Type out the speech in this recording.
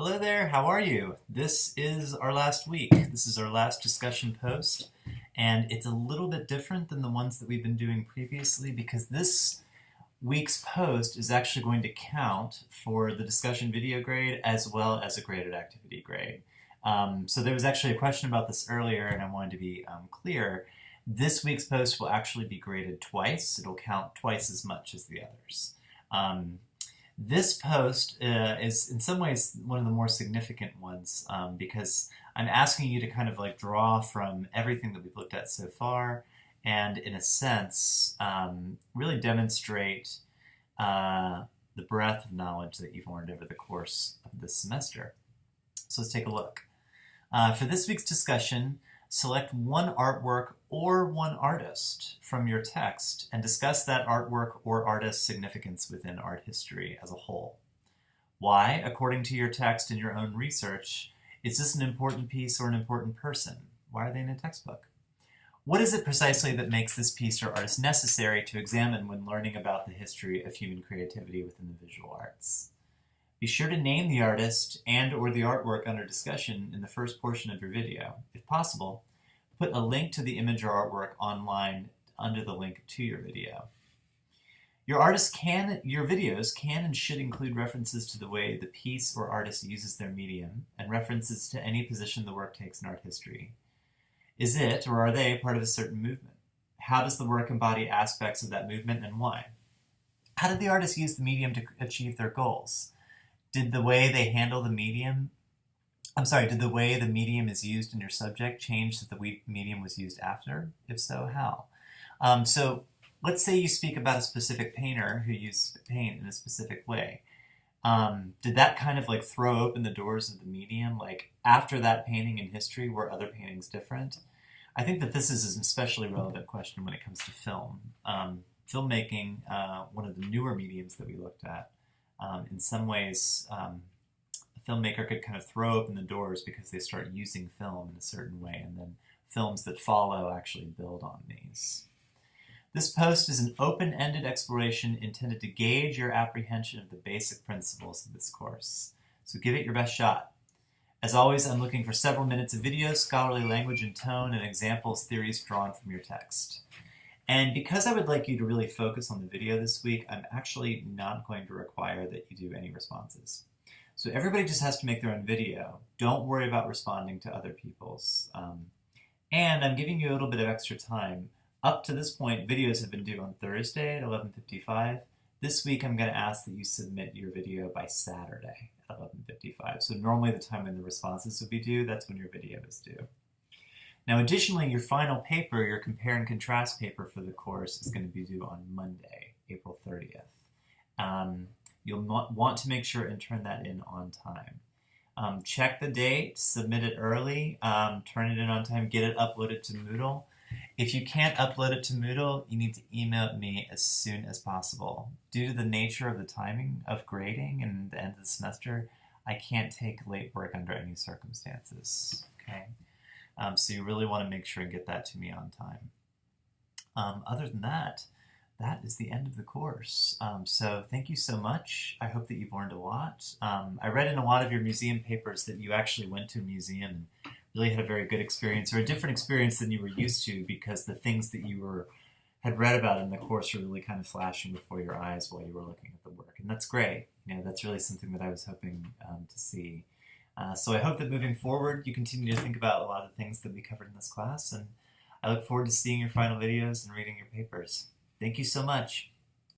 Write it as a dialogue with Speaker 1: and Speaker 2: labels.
Speaker 1: Hello there, how are you? This is our last week. This is our last discussion post, and it's a little bit different than the ones that we've been doing previously because this week's post is actually going to count for the discussion video grade as well as a graded activity grade. So there was actually a question about this earlier, and I wanted to be clear. This week's post will actually be graded twice. It'll count twice as much as the others. This post is in some ways one of the more significant ones because I'm asking you to kind of like draw from everything that we've looked at so far and in a sense really demonstrate the breadth of knowledge that you've learned over the course of this semester. So let's take a look. For this week's discussion, select one artwork or one artist from your text and discuss that artwork or artist's significance within art history as a whole. Why, according to your text and your own research, is this an important piece or an important person? Why are they in a textbook? What is it precisely that makes this piece or artist necessary to examine when learning about the history of human creativity within the visual arts? Be sure to name the artist and or the artwork under discussion in the first portion of your video. If possible, put a link to the image or artwork online under the link to your video. Your videos can and should include references to the way the piece or artist uses their medium and references to any position the work takes in art history. Is it or are they part of a certain movement? How does the work embody aspects of that movement and why? How did the artist use the medium to achieve their goals? Did the way the medium is used in your subject change that the medium was used after? If so, how? So let's say you speak about a specific painter who used paint in a specific way. Did that kind of like throw open the doors of the medium? Like after that painting in history, were other paintings different? I think that this is an especially relevant question when it comes to film. Filmmaking, one of the newer mediums that we looked at, in some ways, a filmmaker could kind of throw open the doors because they start using film in a certain way, and then films that follow actually build on these. This post is an open-ended exploration intended to gauge your apprehension of the basic principles of this course. So give it your best shot. As always, I'm looking for several minutes of video, scholarly language and tone, and examples, theories drawn from your text. And because I would like you to really focus on the video this week, I'm actually not going to require that you do any responses. So everybody just has to make their own video. Don't worry about responding to other people's. And I'm giving you a little bit of extra time. Up to this point, videos have been due on Thursday at 11:55. This week, I'm going to ask that you submit your video by Saturday at 11:55. So normally the time when the responses would be due, that's when your video is due. Now, additionally, your final paper, your compare and contrast paper for the course, is going to be due on Monday, April 30th. You'll want to make sure and turn that in on time. Check the date, submit it early, turn it in on time, get it uploaded to Moodle. If you can't upload it to Moodle, you need to email me as soon as possible. Due to the nature of the timing of grading and the end of the semester, I can't take late work under any circumstances, okay? So you really want to make sure and get that to me on time. Other than that, that is the end of the course. So thank you so much. I hope that you've learned a lot. I read in a lot of your museum papers that you actually went to a museum and really had a very good experience, or a different experience than you were used to, because the things that you had read about in the course were really kind of flashing before your eyes while you were looking at the work. And that's great. You know, that's really something that I was hoping to see. So I hope that moving forward, you continue to think about a lot of things that we covered in this class, and I look forward to seeing your final videos and reading your papers. Thank you so much.